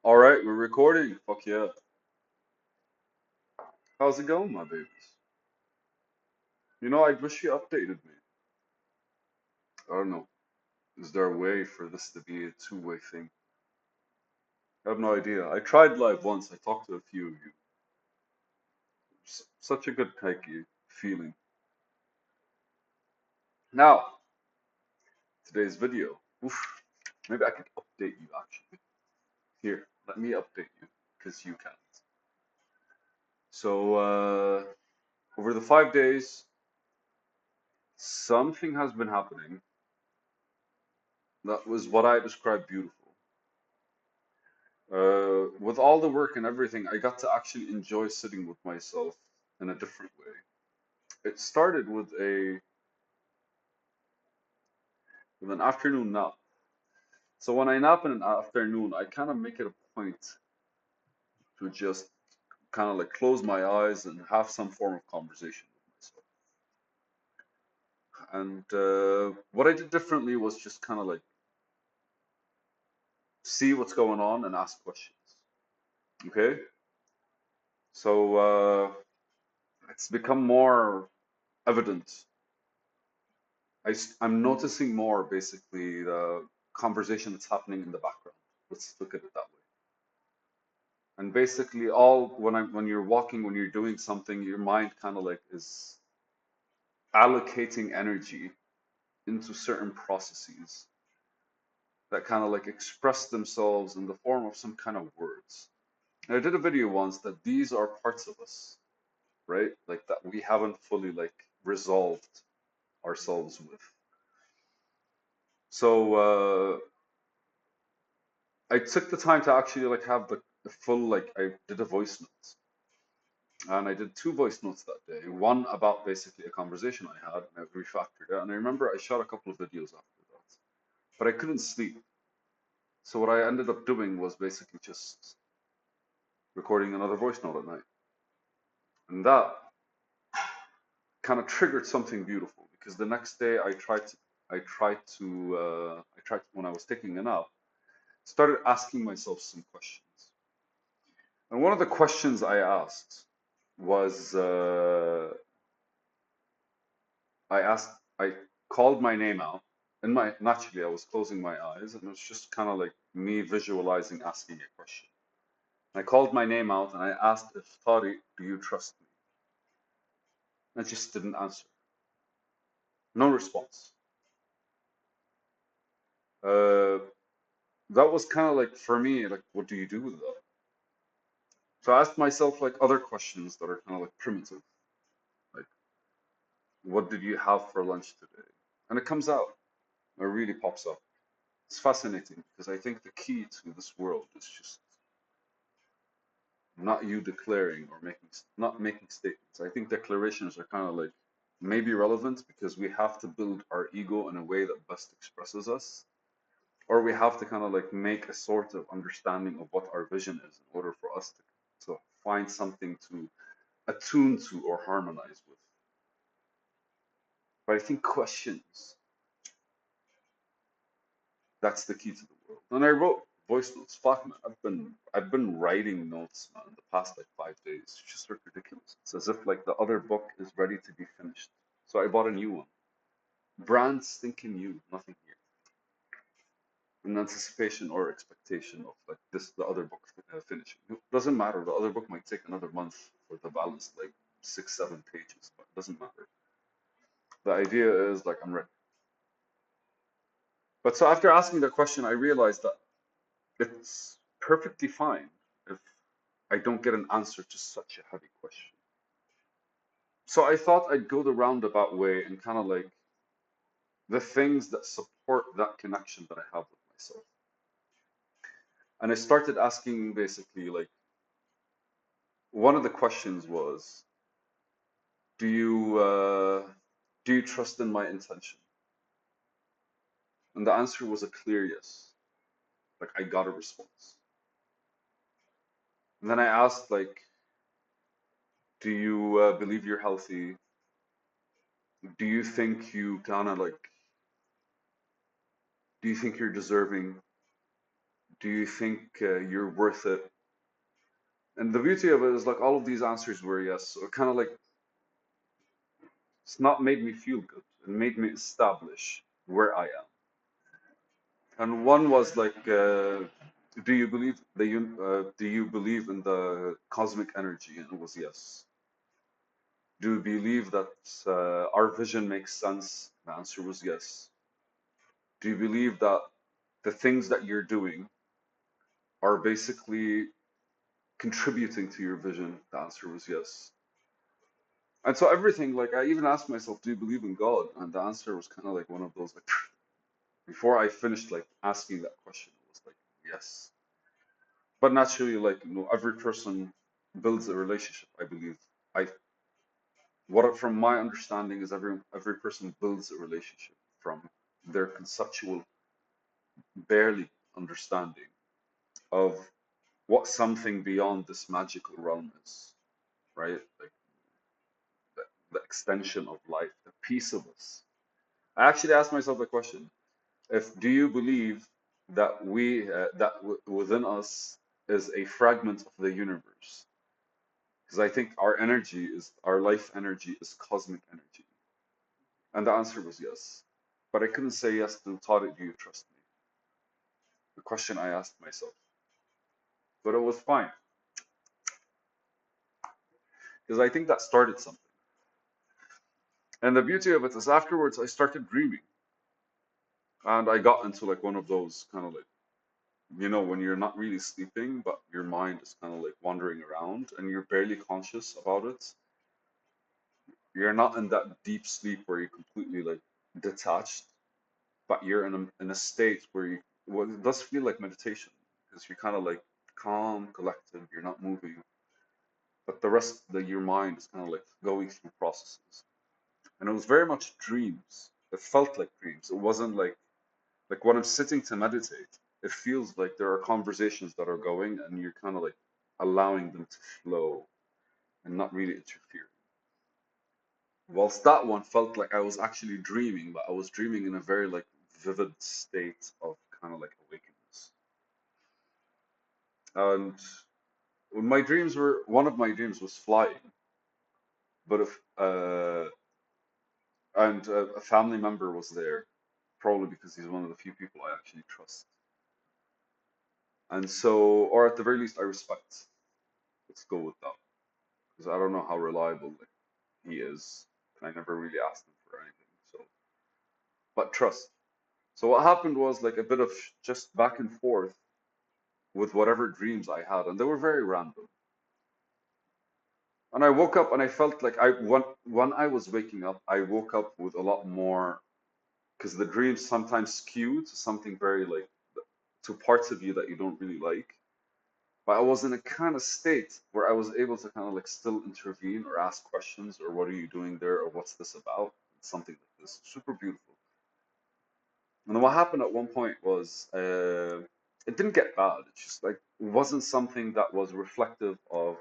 All right, we're recording. Fuck yeah. How's it going, my babies? I wish you updated me. I don't know. Is there a way for this to be a two-way thing? I have no idea. I tried live once. I talked to a few of you. Such a good pikey feeling. Now, today's video. Oof, maybe I could update you actually. Here, let me update you because you can't. So, over the 5 days, something has been happening that was what I described beautiful. With all the work and everything, I got to actually enjoy sitting with myself in a different way. It started with an afternoon nap. So when I nap in an afternoon, I kind of make it a point to just kind of like close my eyes and have some form of conversation with myself. And what I did differently was just kind of like see what's going on and ask questions. Okay, so it's become more evident. I'm noticing more basically the conversation that's happening in the background. Let's look at it that way. And basically, all when you're walking, when you're doing something, your mind kind of like is allocating energy into certain processes that kind of like express themselves in the form of some kind of words. And I did a video once that these are parts of us, right? Like that we haven't fully like resolved ourselves with. So I took the time to actually like have the full like I did a voice notes and I did two voice notes that day. One about basically a conversation I had and I refactored it. And I remember I shot a couple of videos after that, but I couldn't sleep. So what I ended up doing was basically just recording another voice note at night, and that kind of triggered something beautiful because the next day I tried to, when I was taking a nap, started asking myself some questions. And one of the questions I asked was I called my name out. And naturally I was closing my eyes and it was just kind of like me visualizing asking a question. I called my name out and I asked if Tariq, do you trust me? And it just didn't answer. No response. Uh, that was kind of like for me, like, what do you do with that? So I asked myself like other questions that are kind of like primitive, like, what did you have for lunch today? And it comes out, it really pops up. It's fascinating because I think the key to this world is just not you declaring or not making statements. I think declarations are kind of like maybe relevant because we have to build our ego in a way that best expresses us, or we have to kind of like make a sort of understanding of what our vision is in order for us to find something to attune to or harmonize with. But I think questions, that's the key to the world. And I wrote voice notes. Fuck man, I've been writing notes man the past like 5 days. It's just like ridiculous. It's as if like the other book is ready to be finished. So I bought a new one. Brand stinking new, nothing here. In anticipation or expectation of like this the other book finishing. It doesn't matter. The other book might take another month for the balance, like 6, 7 pages, but it doesn't matter. The idea is like I'm ready. But so after asking the question, I realized that it's perfectly fine if I don't get an answer to such a heavy question. So I thought I'd go the roundabout way and kind of like the things that support that connection that I have with myself. And I started asking basically like one of the questions was, do you do you trust in my intention? And the answer was a clear yes. Like I got a response. And then I asked like, do you believe you're healthy? Do you think you kind of like, do you think you're deserving? Do you think you're worth it? And the beauty of it is like all of these answers were yes. So it kind of like it's not made me feel good. It made me establish where I am. And one was like, do you believe do you believe in the cosmic energy? And it was yes. Do you believe that our vision makes sense? The answer was yes. Do you believe that the things that you're doing are basically contributing to your vision? The answer was yes. And so everything, like I even asked myself, do you believe in God? And the answer was kind of like one of those, like before I finished like asking that question, it was like yes. But naturally, like every person builds a relationship. I believe. I what from my understanding is every person builds a relationship from their conceptual, barely understanding of what something beyond this magical realm is, right? Like the extension of life, the piece of us. I actually asked myself the question: if do you believe that within us is a fragment of the universe? Because I think our life energy is cosmic energy. And the answer was yes. But I couldn't say yes to Tariq, do you trust me? The question I asked myself. But it was fine. Because I think that started something. And the beauty of it is afterwards I started dreaming. And I got into like one of those kind of like, when you're not really sleeping, but your mind is kind of like wandering around and you're barely conscious about it. You're not in that deep sleep where you're completely like detached, but you're in a state where well, it does feel like meditation because you're kind of like calm, collected, you're not moving, but the rest of your mind is kind of like going through processes. And it was very much dreams. It felt like dreams. It wasn't like when I'm sitting to meditate, it feels like there are conversations that are going and you're kind of like allowing them to flow and not really interfere. Whilst that one felt like I was actually dreaming, but I was dreaming in a very like vivid state of kind of like awakeness. And one of my dreams was flying, but if and a family member was there, probably because he's one of the few people I actually trust. And so, or at the very least, I respect. Let's go with that, because I don't know how reliable like, he is. And I never really asked him for anything. So, but trust. So what happened was like a bit of just back and forth with whatever dreams I had, and they were very random. And I woke up and I felt like when I was waking up, I woke up with a lot more because the dreams sometimes skew to something very like to parts of you that you don't really like. But I was in a kind of state where I was able to kind of like still intervene or ask questions or what are you doing there or what's this about? Something like this. Super beautiful. And then what happened at one point was it didn't get bad. It's just like it wasn't something that was reflective of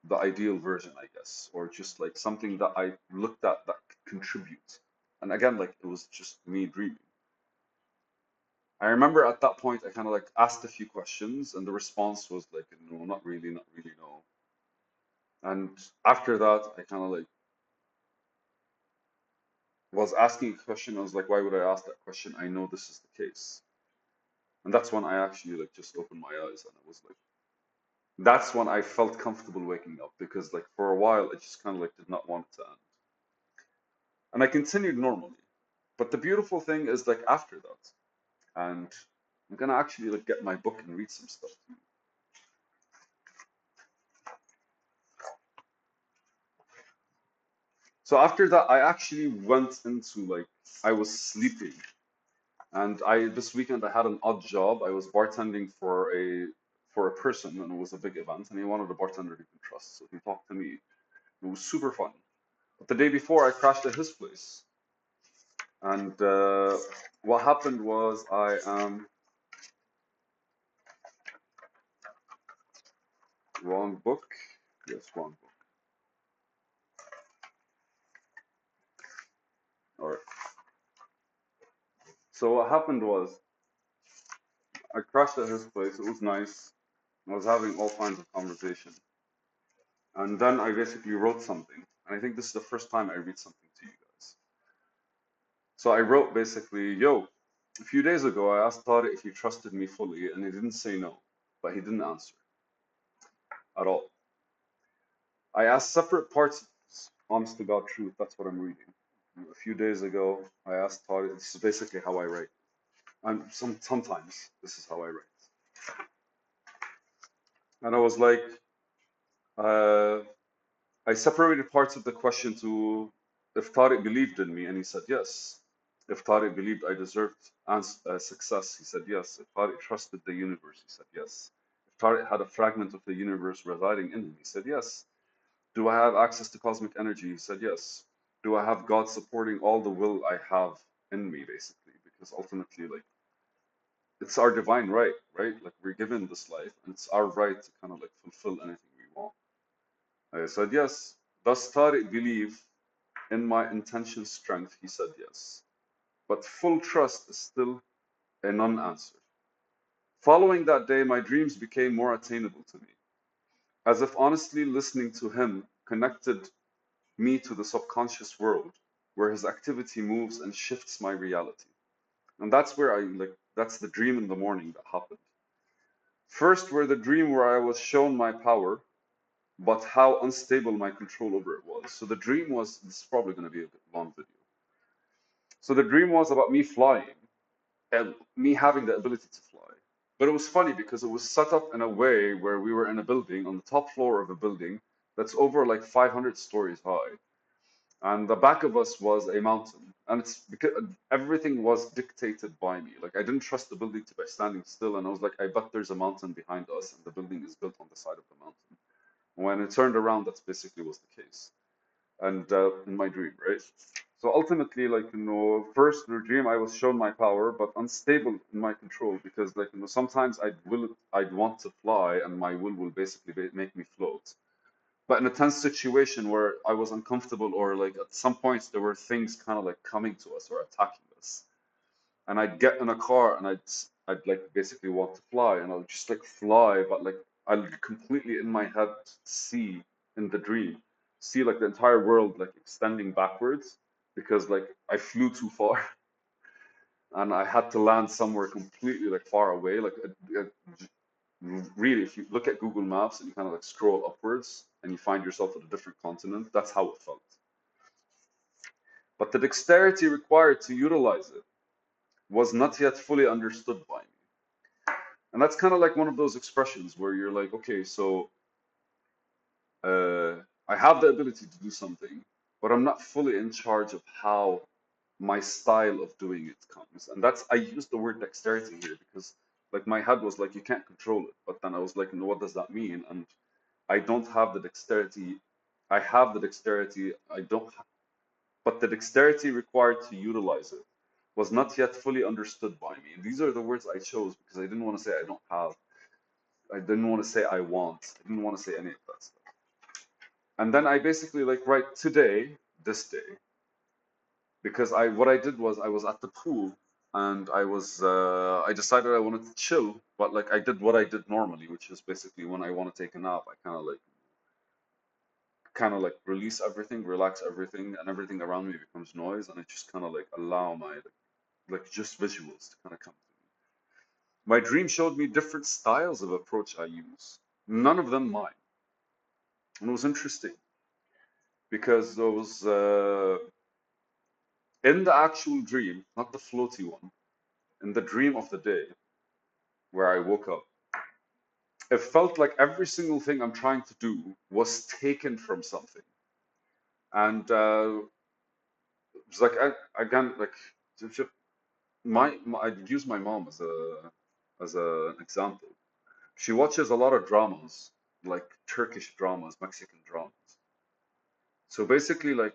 the ideal version, I guess, or just like something that I looked at that could contribute. And again, like it was just me dreaming. I remember at that point I kind of like asked a few questions, and the response was like, no, not really, not really, no. And after that, I kind of like was asking a question. I was like, why would I ask that question? I know this is the case. And that's when I actually like just opened my eyes, and it was like, that's when I felt comfortable waking up because like for a while I just kind of like did not want it to end. And I continued normally. But the beautiful thing is like after that, and I'm gonna actually like get my book and read some stuff. So after that, I actually went into like I was sleeping, and I this weekend I had an odd job. I was bartending for a person, and it was a big event, and he wanted a bartender he can trust, so he talked to me. It was super fun. But the day before, I crashed at his place, and what happened was I wrong book. Yes, wrong book. All right. So what happened was I crashed at his place. It was nice. I was having all kinds of conversation. And then I basically wrote something. And I think this is the first time I read something to you guys. So I wrote basically, yo, a few days ago I asked Tariq if he trusted me fully, and he didn't say no, but he didn't answer at all. I asked separate parts of this, honest to God truth, that's what I'm reading. A few days ago, I asked Tariq, this is basically how I write. And sometimes this is how I write. And I was like, uh, I separated parts of the question to if Tariq believed in me, and he said yes. If Tariq believed I deserved success, he said yes. If Tariq trusted the universe, he said yes. If Tariq had a fragment of the universe residing in him, he said yes. Do I have access to cosmic energy? He said yes. Do I have God supporting all the will I have in me, basically? Because ultimately, like, it's our divine right, right? Like, we're given this life, and it's our right to kind of like fulfill anything we want. I said yes. Does Tariq believe in my intention strength? He said yes. But full trust is still a non answer. Following that day, my dreams became more attainable to me, as if honestly listening to him connected me to the subconscious world where his activity moves and shifts my reality. And that's where that's the dream in the morning that happened. First, where the dream where I was shown my power, but how unstable my control over it was. So the dream was, this is probably going to be a bit long video. So the dream was about me flying and me having the ability to fly. But it was funny because it was set up in a way where we were in a building on the top floor of a building that's over like 500 stories high. And the back of us was a mountain. And it's because everything was dictated by me. Like I didn't trust the building to be standing still. And I was like, I bet there's a mountain behind us and the building is built on the side of the mountain. When it turned around, that's basically was the case. And in my dream, right? So ultimately, like, first in the dream, I was shown my power, but unstable in my control because, like, sometimes I'd want to fly, and my will basically make me float. But in a tense situation where I was uncomfortable, or like at some points there were things kind of like coming to us or attacking us, and I'd get in a car and I'd like basically want to fly, and I'll just like fly, but like I'll completely in my head see in the dream, see like the entire world like extending backwards because like I flew too far and I had to land somewhere completely like far away. Like really, if you look at Google Maps and you kind of like scroll upwards and you find yourself at a different continent, that's how it felt. But the dexterity required to utilize it was not yet fully understood by me. And that's kind of like one of those expressions where you're like, okay, so uh, I have the ability to do something, but I'm not fully in charge of how my style of doing it comes. And that's, I use the word dexterity here because like my head was like, you can't control it. But then I was like, no, what does that mean? And I don't have the dexterity. I have the dexterity. I don't, but the dexterity required to utilize it was not yet fully understood by me. And these are the words I chose because I didn't want to say I don't have. I didn't want to say I want. I didn't want to say any of that stuff. And then I basically like write today, this day, because I what I did was I was at the pool and I decided I wanted to chill, but like I did what I did normally, which is basically when I want to take a nap, I kind of like release everything, relax everything, and everything around me becomes noise, and I just kind of like allow my like just visuals to kind of come to me. My dream showed me different styles of approach I use, none of them mine, and it was interesting because those in the actual dream, not the floaty one, in the dream of the day where I woke up, it felt like every single thing I'm trying to do was taken from something, and it was like again like I'd use my mom as an example. She watches a lot of dramas, like Turkish dramas, Mexican dramas. So basically, like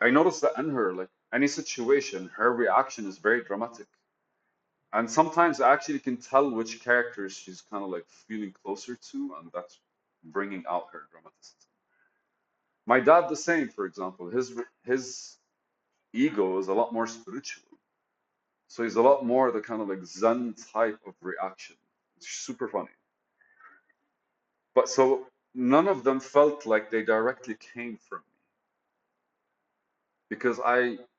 I noticed that in her, like any situation, her reaction is very dramatic. And sometimes I actually can tell which characters she's kind of like feeling closer to, and that's bringing out her dramaticism. My dad, the same, for example, his ego is a lot more spiritual. So he's a lot more the kind of like Zen type of reaction. It's super funny. But so none of them felt like they directly came from me because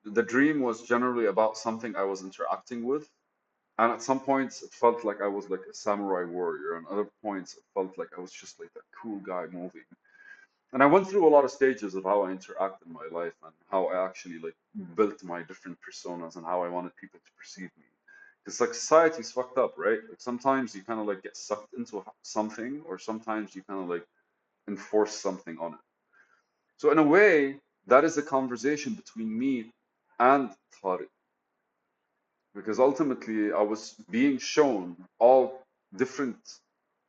the dream was generally about something I was interacting with. And at some points, it felt like I was like a samurai warrior. And other points, it felt like I was just like that cool guy moving. And I went through a lot of stages of how I interact in my life and how I actually like built my different personas and how I wanted people to perceive me. Because like society's fucked up, right? Like sometimes you kind of like get sucked into something, or sometimes you kind of like enforce something on it. So in a way, that is a conversation between me and Tariq, because ultimately I was being shown all different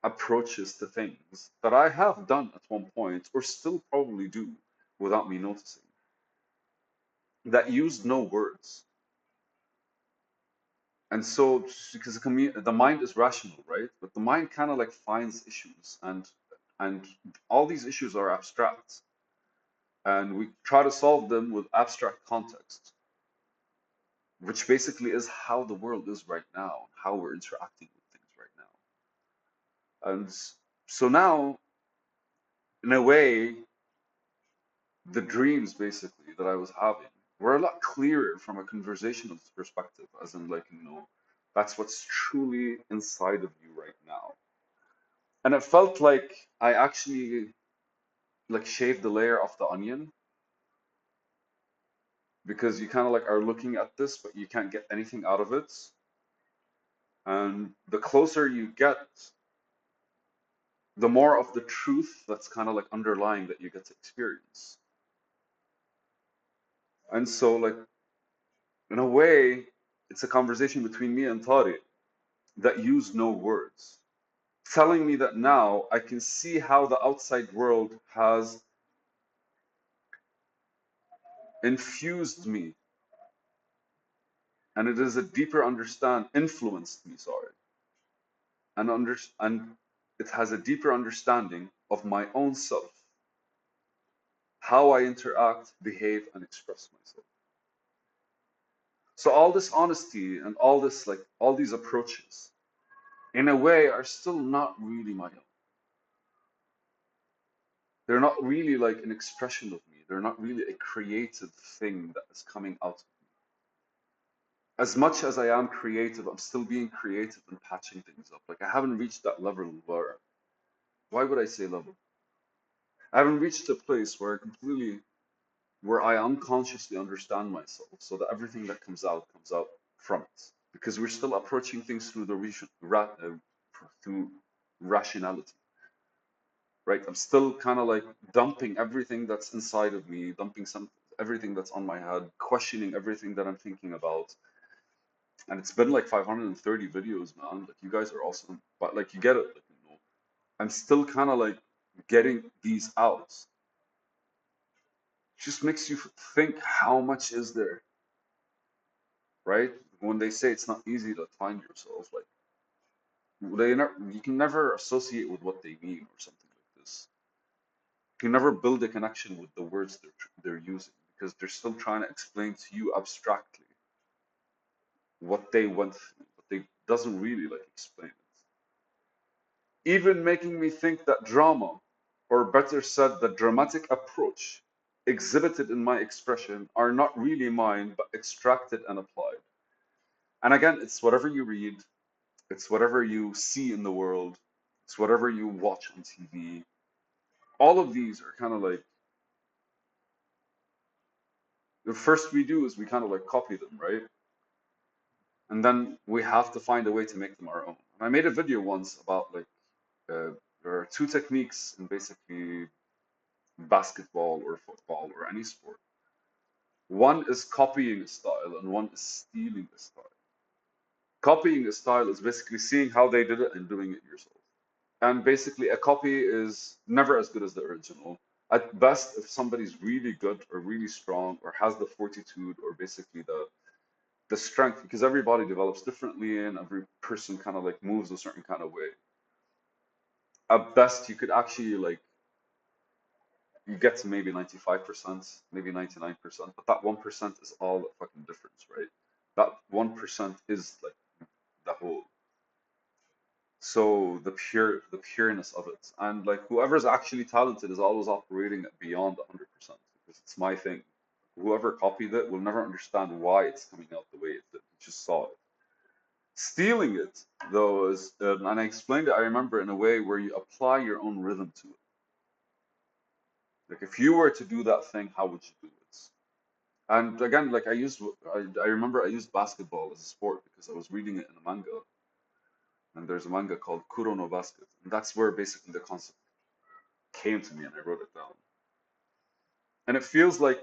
approaches to things that I have done at one point, or still probably do without me noticing, that used no words. And so, because the mind is rational, right? But the mind kind of like finds issues, and all these issues are abstract, and we try to solve them with abstract context, which basically is how the world is right now, how we're interacting with things right now. And so now, in a way, the dreams basically that I was having were a lot clearer from a conversational perspective, as in like, that's what's truly inside of you right now. And it felt like I actually like shaved the layer off the onion, because you kind of like are looking at this, but you can't get anything out of it. And the closer you get, the more of the truth that's kind of like underlying that you get to experience. And so, like, in a way, it's a conversation between me and Tariq that use no words, telling me that now I can see how the outside world has infused me, and it is a deeper influenced me, sorry, and it has a deeper understanding of my own self, how I interact, behave, and express myself. So all this honesty and all this like all these approaches, in a way, are still not really my own. They're not really like an expression of me. They're not really a creative thing that is coming out of me. As much as I am creative, I'm still being creative and patching things up. Like I haven't reached that level where, why would I say level? I haven't reached a place where where I unconsciously understand myself, so that everything that comes out from it. Because we're still approaching things through through rationality, right? I'm still kind of like dumping everything that's inside of me, dumping everything that's on my head, questioning everything that I'm thinking about. And it's been like 530 videos, man. Like you guys are awesome, but like you get it. Like, I'm still kind of like getting these out. It just makes you think how much is there, right? When they say it's not easy to find yourself, like you can never associate with what they mean or something like this. You can never build a connection with the words they're using, because they're still trying to explain to you abstractly what they went through, but they doesn't really like explain it. Even making me think that drama, or better said, the dramatic approach exhibited in my expression, are not really mine, but extracted and applied. And again, it's whatever you read, it's whatever you see in the world, it's whatever you watch on TV. All of these are kind of like, the first we do is we kind of like copy them, right? And then we have to find a way to make them our own. And I made a video once about like there are two techniques in basically basketball or football or any sport. One is copying a style and one is stealing a style. Copying a style is basically seeing how they did it and doing it yourself. And basically, a copy is never as good as the original. At best, if somebody's really good or really strong or has the fortitude or basically the strength, because everybody develops differently and every person kind of like moves a certain kind of way. At best, you could actually like you get to maybe 95%, maybe 99%, but that 1% is all the fucking difference, right? That 1% is like the whole. So the pureness of it, and like whoever's actually talented is always operating at beyond 100% because it's my thing. Whoever copied it will never understand why it's coming out the way it did. He just saw it. Stealing it, though, is, and I explained it, I remember, in a way where you apply your own rhythm to it. Like if you were to do that thing, how would you do it? And again, like I remember I used basketball as a sport because I was reading it in a manga, and there's a manga called Kuro no Basket, and that's where basically the concept came to me, and I wrote it down. And it feels like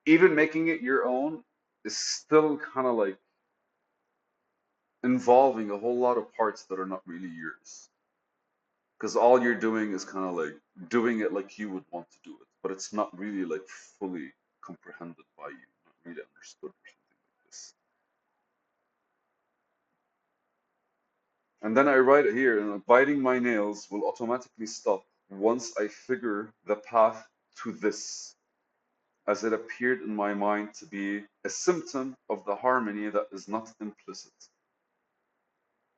even making it your own is still kind of like involving a whole lot of parts that are not really yours. Because all you're doing is kind of like doing it like you would want to do it, but it's not really like fully comprehended by you, not really understood or something like this. And then I write it here, and biting my nails will automatically stop once I figure the path to this, as it appeared in my mind to be a symptom of the harmony that is not implicit.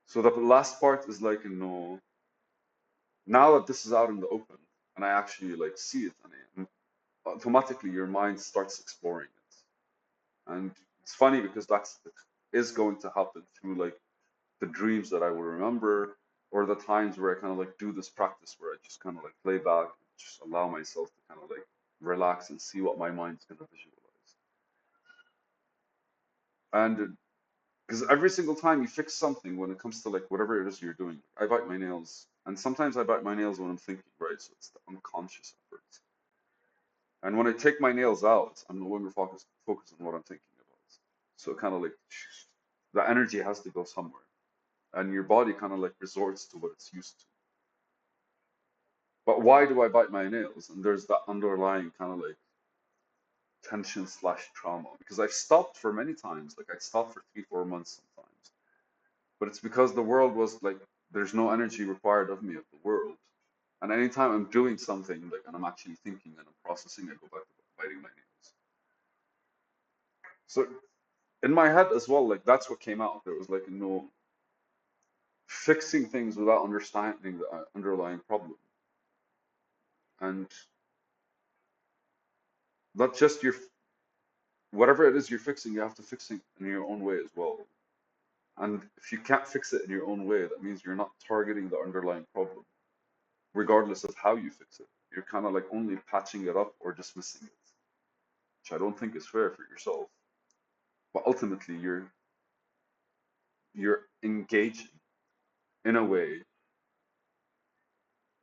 So the last part is like, no, now that this is out in the open, and I actually like see it, and automatically your mind starts exploring it. And it's funny because that's it is going to happen through like the dreams that I will remember, or the times where I kind of like do this practice where I just kind of like play back, and just allow myself to kind of like relax and see what my mind's going to visualize. And because every single time you fix something when it comes to like whatever it is you're doing, I bite my nails, and sometimes I bite my nails when I'm thinking, right? So it's the unconscious efforts. And when I take my nails out, I'm no longer focused on what I'm thinking about. So kind of like the energy has to go somewhere, and your body kind of like resorts to what it's used to. But why do I bite my nails? And there's that underlying kind of like tension slash trauma because I've stopped for many times. Like I stopped for 3, 4 months sometimes, but it's because the world was like there's no energy required of me of the world. And anytime I'm doing something like and I'm actually thinking and I'm processing, I go back to biting my nails. So in my head as well, like that's what came out. There was like no fixing things without understanding the underlying problem. And not just your whatever it is you're fixing, you have to fix it in your own way as well. And if you can't fix it in your own way, that means you're not targeting the underlying problem, regardless of how you fix it. You're kind of like only patching it up or dismissing it, which I don't think is fair for yourself. But ultimately, you're engaging in a way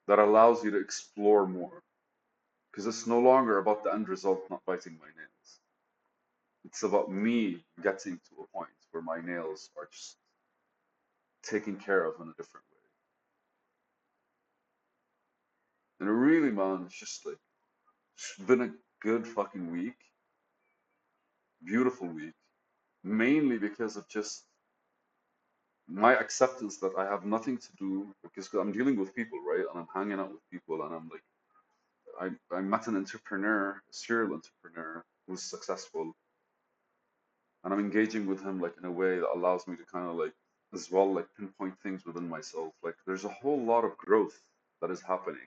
that allows you to explore more, because it's no longer about the end result not biting my nails. It's about me getting to a point where my nails are just taken care of in a different way. And really, man, it's just like it's been a good fucking week, beautiful week, mainly because of just my acceptance that I have nothing to do because I'm dealing with people, right? And I'm hanging out with people, and I'm like, I met an entrepreneur, a serial entrepreneur who's successful, and I'm engaging with him like in a way that allows me to kind of like as well like pinpoint things within myself. Like there's a whole lot of growth that is happening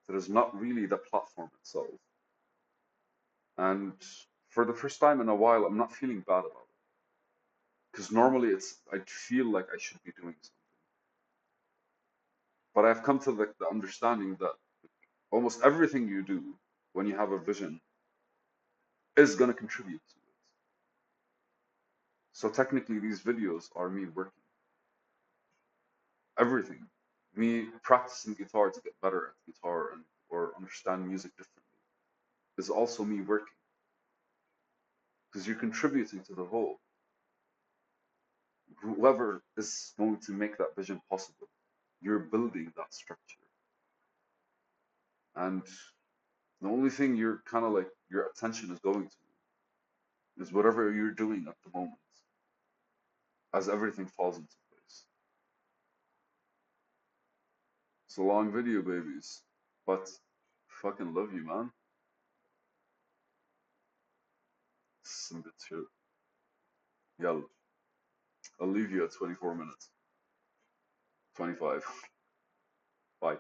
that is not really the platform itself. And for the first time in a while, I'm not feeling bad about it. Because normally I feel like I should be doing something. But I've come to the understanding that almost everything you do when you have a vision is going to contribute to it. So technically, these videos are me working. Everything. Me practicing guitar to get better at guitar and or understand music differently is also me working. Because you're contributing to the whole. Whoever is going to make that vision possible, you're building that structure. And the only thing you're kind of like your attention is going to is whatever you're doing at the moment as everything falls into place. It's a long video, babies, but fucking love you, man. some bits here. Yeah, I'll leave you at 24 minutes. 25. Bye.